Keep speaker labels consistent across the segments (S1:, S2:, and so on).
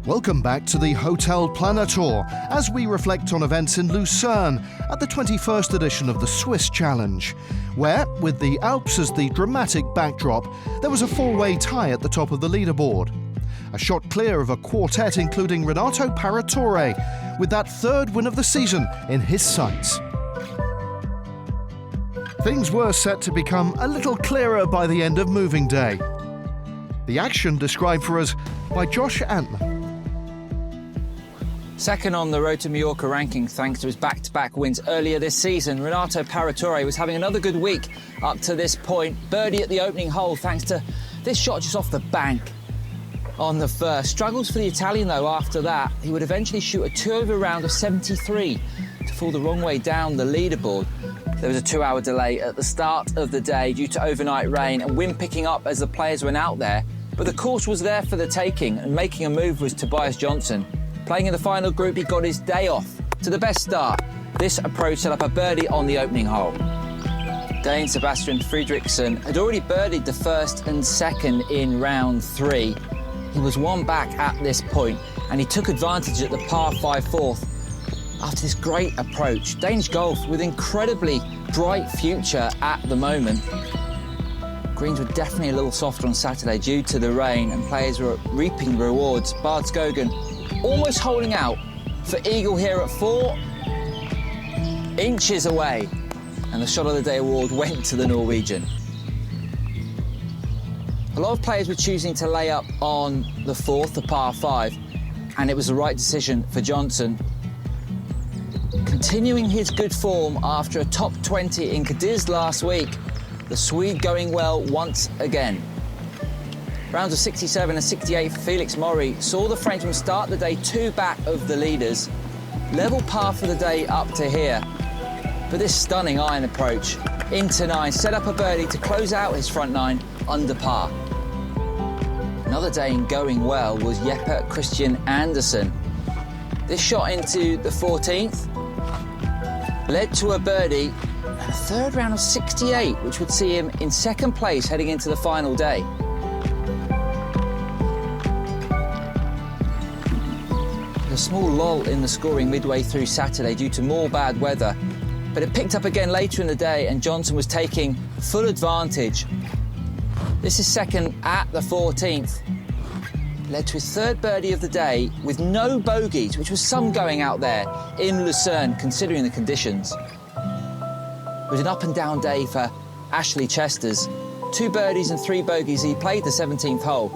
S1: Welcome back to the HotelPlanner Tour as we reflect on events in Lucerne at the 21st edition of the Swiss Challenge, where, with the Alps as the dramatic backdrop, there was a four-way tie at the top of the leaderboard. A shot clear of a quartet including Renato Paratore, with that third win of the season in his sights. Things were set to become a little clearer by the end of moving day. The action described for us by Josh Antman.
S2: Second on the Road to Mallorca ranking thanks to his back-to-back wins earlier this season, Renato Paratore was having another good week up to this point. Birdie at the opening hole thanks to this shot just off the bank on the first. Struggles for the Italian though after that. He would eventually shoot a 2-over round of 73 to fall the wrong way down the leaderboard. There was a 2-hour delay at the start of the day due to overnight rain and wind picking up as the players went out there. But the course was there for the taking, and making a move was Tobias Johnson. Playing in the final group, he got his day off to the best start. This approach set up a birdie on the opening hole. Dane Sebastian Fredriksson had already birdied the first and second in round 3. He was one back at this point, and he took advantage at the par 5 fourth. After this great approach, Danish golf with incredibly bright future at the moment. Greens were definitely a little softer on Saturday due to the rain, and players were reaping rewards. Bard Skogen almost holding out for eagle here at 4 inches away, and the Shot of the Day award went to the Norwegian. A lot of players were choosing to lay up on the 4th, the par 5, and it was the right decision for Johnson. Continuing his good form after a top 20 in Cadiz last week, the Swede going well once again. Rounds of 67 and 68 for Félix Mory saw the Frenchman start the day 2 back of the leaders. Level par for the day up to here. But this stunning iron approach into 9 set up a birdie to close out his front 9 under par. Another Dane going well was Jeppe Christian Andersen. This shot into the 14th led to a birdie and a third round of 68, which would see him in second place heading into the final day. A small lull in the scoring midway through Saturday due to more bad weather, but it picked up again later in the day and Johnson was taking full advantage. This is second at the 14th. Led to his third birdie of the day with no bogeys, which was some going out there in Lucerne considering the conditions. It was an up and down day for Ashley Chesters. 2 birdies and 3 bogeys. He played the 17th hole.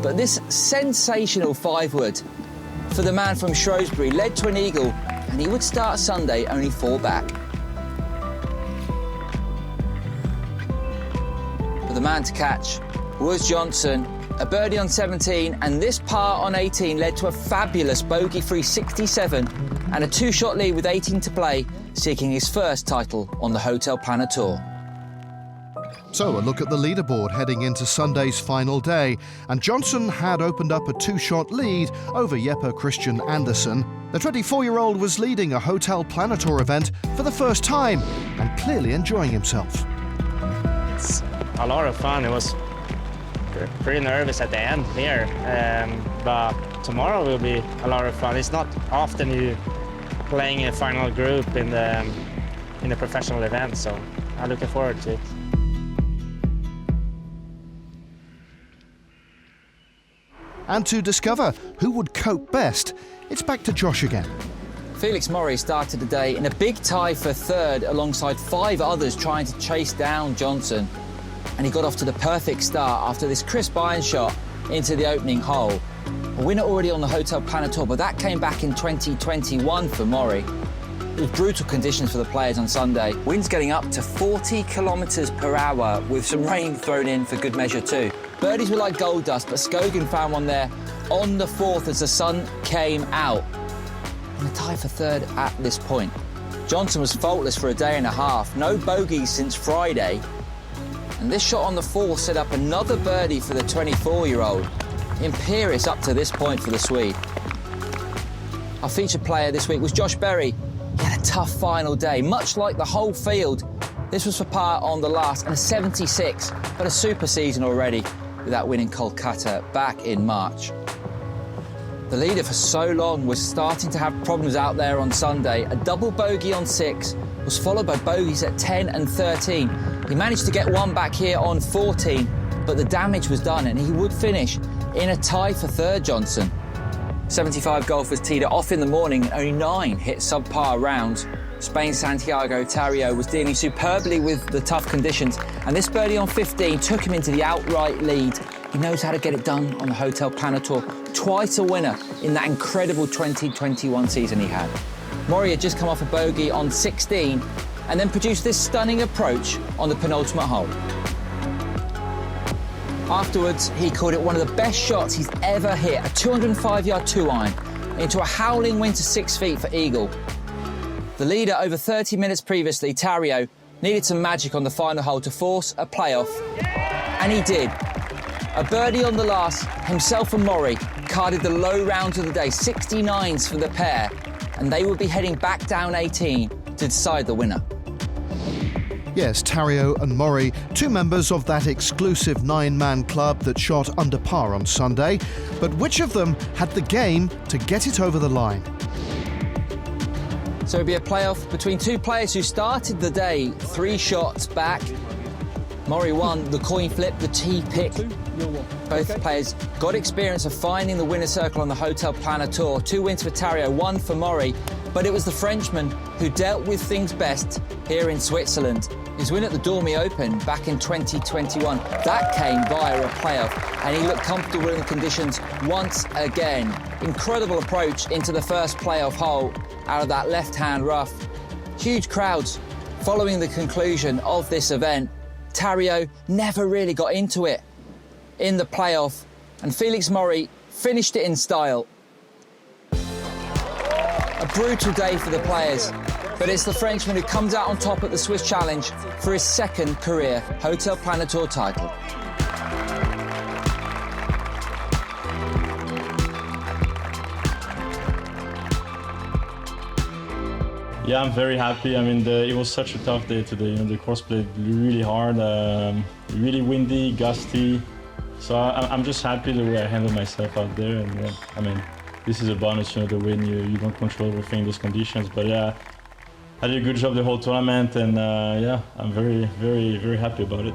S2: But this sensational 5-wood for the man from Shrewsbury led to an eagle, and he would start Sunday only 4 back. But the man to catch was Johnson. A birdie on 17, and this par on 18 led to a fabulous bogey-free 67 and a 2-shot lead with 18 to play, seeking his first title on the HotelPlanner Tour.
S1: So a look at the leaderboard heading into Sunday's final day, and Johnson had opened up a 2-shot lead over Jeppe Christian Andersen. The 24-year-old was leading a HotelPlanner Tour event for the first time and clearly enjoying himself.
S3: It's a lot of fun. It was pretty nervous at the end here, but tomorrow will be a lot of fun. It's not often you playing a final group in the professional event, so I'm looking forward to it.
S1: And to discover who would cope best, it's back to Josh again.
S2: Félix Mory started the day in a big tie for third alongside 5 others trying to chase down Johnson. And he got off to the perfect start after this crisp iron shot into the opening hole. A winner already on the HotelPlanner Tour, but that came back in 2021 for Mory. It was brutal conditions for the players on Sunday. Winds getting up to 40 kilometres per hour with some rain thrown in for good measure too. Birdies were like gold dust, but Skogen found one there on the 4th as the sun came out. And a tie for third at this point. Johnson was faultless for a day and a half, no bogeys since Friday. And this shot on the 4th set up another birdie for the 24-year-old. Imperious up to this point for the Swede. Our featured player this week was Josh Berry. He had a tough final day, much like the whole field. This was for par on the last and a 76, but a super season already with that win in Kolkata back in March. The leader for so long was starting to have problems out there on Sunday. A double bogey on 6 was followed by bogeys at 10 and 13. He managed to get one back here on 14, but the damage was done and he would finish in a tie for third, Johnson. 75 golfers teed it off in the morning and only 9 hit subpar rounds. Spain's Santiago Tarrio was dealing superbly with the tough conditions, and this birdie on 15 took him into the outright lead. He knows how to get it done on the HotelPlanner Tour. Twice a winner in that incredible 2021 season he had. Mory had just come off a bogey on 16 and then produced this stunning approach on the penultimate hole. Afterwards, he called it one of the best shots he's ever hit, a 205-yard 2-iron into a howling wind to 6 feet for eagle. The leader over 30 minutes previously, Tarrio, needed some magic on the final hole to force a playoff, and he did. A birdie on the last, himself and Mory carded the low rounds of the day, 69s for the pair, and they would be heading back down 18 to decide the winner.
S1: Yes, Tarrio and Mory, 2 members of that exclusive 9-man club that shot under par on Sunday. But which of them had the game to get it over the line?
S2: So it'd be a playoff between 2 players who started the day 3 shots back. Mory won the coin flip, the tee pick. Both players got experience of finding the winner's circle on the HotelPlanner Tour. 2 wins for Tarrio, 1 for Mory. But it was the Frenchman who dealt with things best here in Switzerland. His win at the Dormy Open back in 2021, that came via a playoff, and he looked comfortable in the conditions once again. Incredible approach into the first playoff hole out of that left-hand rough. Huge crowds following the conclusion of this event. Tarrio never really got into it in the playoff, and Félix Mory finished it in style. A brutal day for the players, but it's the Frenchman who comes out on top at the Swiss Challenge for his 2nd career HotelPlanner Tour title.
S4: Yeah, I'm very happy. I mean, it was such a tough day today. The course played really hard, really windy, gusty. So I'm just happy the way I handled myself out there. And yeah, I mean, this is a bonus, the win. You don't control everything in those conditions. But yeah, I did a good job the whole tournament, and yeah, I'm very happy about it.